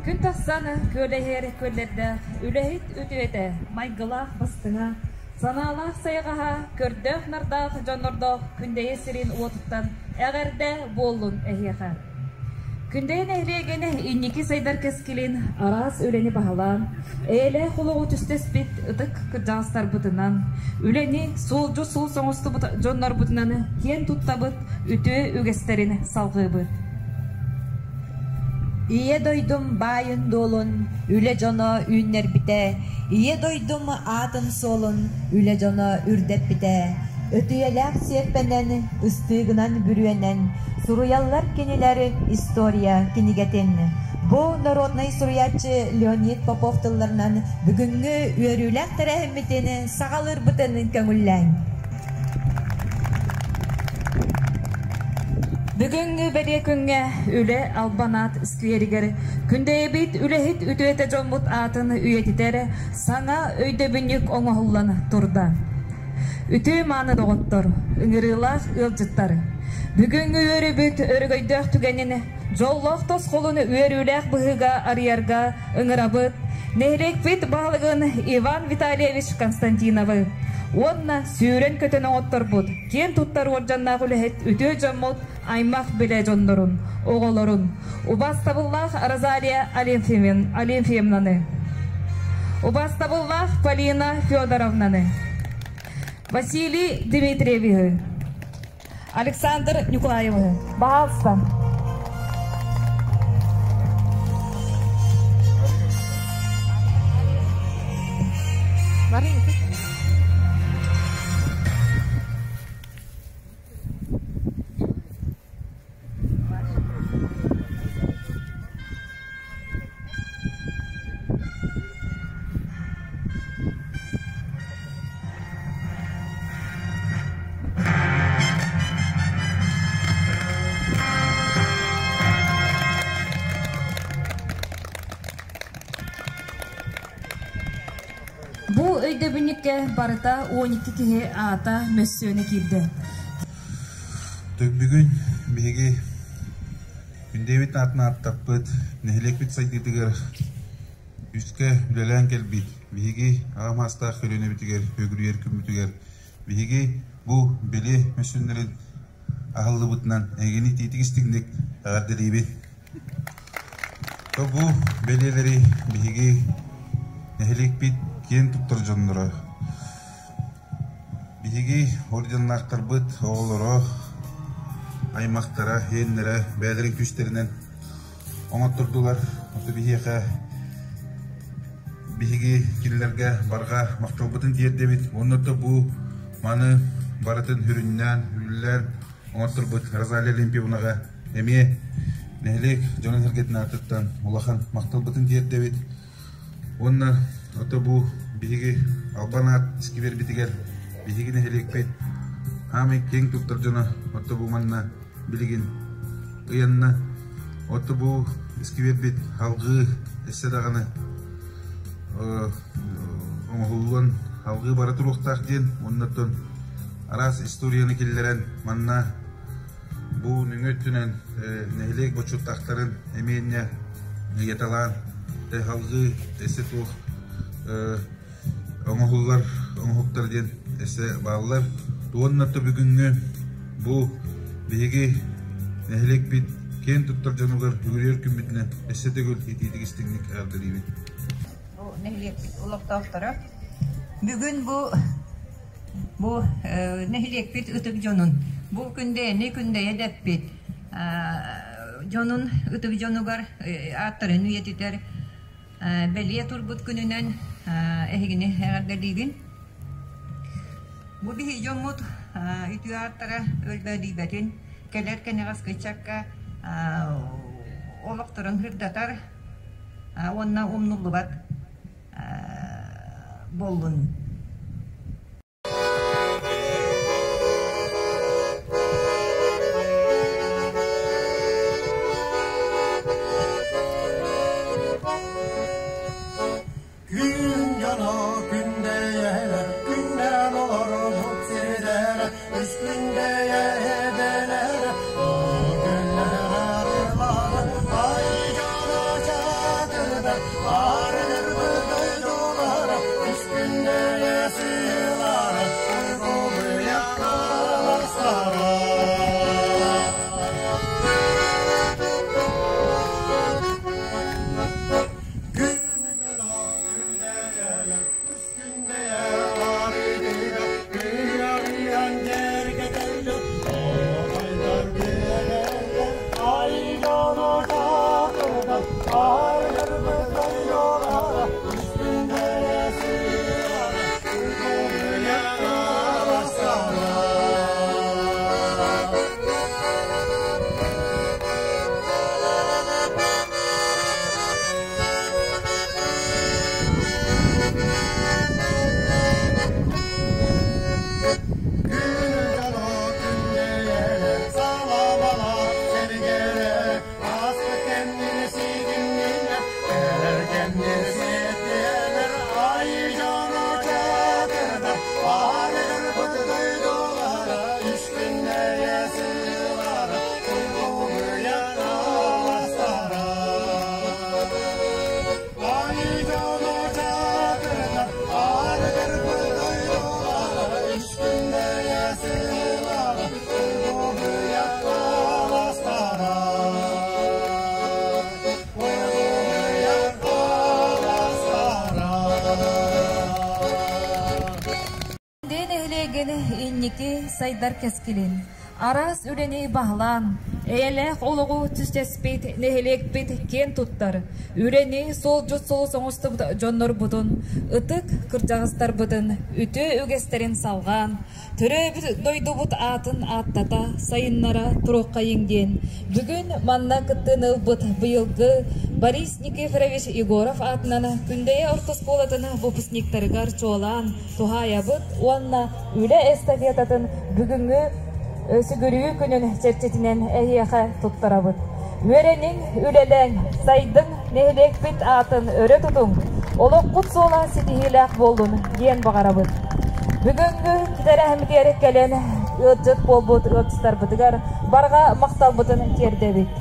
Күн тассаны көлейер көллерді үлехит үтүете майгылах бастыңа. Саналах сайғаға көрдөх нардақ жонордох күндейе сирин уотуттан әғерде болун әхеға. Күндейін әйлегені инники сайдар кескілін арас өлені бағалан, әйлі құлығы түстес бит ұтық күржағыстар бұтынан, өлені солжу сол соңысты жонлар бұтынаны кен тұттабыт үті үгестерін салғы бұт. Ие дойдум байын долун, үле жоно үннер бите. Ие дойдум атын солун, үле жоно үрдеп бите. Өтüyeler серпенен, ыстыгынан бүрүенен, суруяллар кенелери история кенигетен. Бу народный суруячы Леонид Попов тылларынан бүгүнгү үйөрүләк тәрәхмитени сагалыр бытынын көңүлләң. Бүгүнгү бәре күнгө үле албанат скверигер күндей бит үлехит үтөте жомут атын үйетитере саңа өйдө бүнүк оңохуллан турда. Үтө маны доготтор, ыңырылах ылжыттары. Бүгүнгү өрү бүт өргөйдөх түгенини жоллох тос колуну үйөрүлэх быгыга арыярга ыңырабыт. Нехлек бит балыгын Иван Витальевич Константиновы. Онна сүйрен көтөн оңоттор бут. Кен туттар оржанна гулехет үтө жомут аймак биле жондорун, оголорун. Убастабыллах Розалия Алимфеевнаны. Убастабыллах Полина Федоровнаны. Василий Дмитриевич. Александр Николаевич. Бахалстан. Бу өйдө бүнүккө барыта 12 кихи ата мөссөөнө кирди. Бүгүн биги күндебит атына аттаппыт, нехлекбит сайтыдыгар үскө үлелен келбит. Биги агамаста хөлөнө битигер, өгүрүер күмүтүгер. Биги бу бели мөссөөнөрүн агылды бутунан эгени титигистигиндик агардырыбыт. Бу белелери биги нехлекбит кен туттар жонлары. Биги орденнақтар бұд оғылары, аймақтара, енлері, бәдірін күштерінен оңаттырдылар. Оты биги келілерге барға мақтал бұтын тиерде бит. Онырды бұ маны барытын хүріннен, үлілер оңаттыр бұд. Розалия Алимфеевнаға әме нәлік жонын әргетін атыттан олақан мақтал бұтын тиерде бит. Онна оты бұ биги албанат скивер битигер биги нехелек бит хами кең туттар жона оты бұ манна билигин ыянна оты бұ скивер бит халгы эсседаганы оңғылуан халгы бара туруктак ден оннотон арас историяны келлерен манна бұ нүңөттүнен нехелек бочуттактарын эменне яталан халгы эссе тух оңғылар, оңғылтар ден әсі бағылар. Туғаннатты бүгінгі бұл бейге нәхілек бит кен тұттар жануғар үгірер күмбетінен әсі төгіл етейдігістігінік әрді дейбет. Бұл нәхілек бит ұлықтақтары. Бүгін бұл нәхілек бит ұтып жонын. Бұл күнде, не күнде едеп бит. Жонын ұтып жонуғар аттарын үйететер. Белия турбут күнінен әйгіне әғардалигін. Бұл бихи жомут үтіі аттара өлбәдейбәтін кәлер кәнеғас кычакка олықтырын хүрдатар онна умнулы бат болын. сайти сайдар кескилин. Арас үлени бағлан, әйләқ олығы түстеспейт, нехелекпейт кен туттар. Үлени сол жұт солы соңысты жоннор бұдын, ұтық кыржағыстар бұдын, үті өгестерін салған. Түрі дойды бұд атын аттата, сайыннара тұроққа еңден. Бүгін манна күттіні бұд бұйылғы Борис Никифорович Егоров атынаны күндейе ортыс қолатыны бұпысниктарығар чолан, тұхая бұд, уанна үлі эстафетатын бүгінгі Өсігірі күнін черчетінен әйеға тұттарабыд. Өренің үлеләң, сайдың нехлек бит атын өрі тұтың. Олы құт сола сетихиләқ болдың, ген бағарабыд. Бүгінгі күтәрі әмгері кәлен ұтжыт болбыд, ұтыстар бұдығар, барға мақтал бұдың керді бит.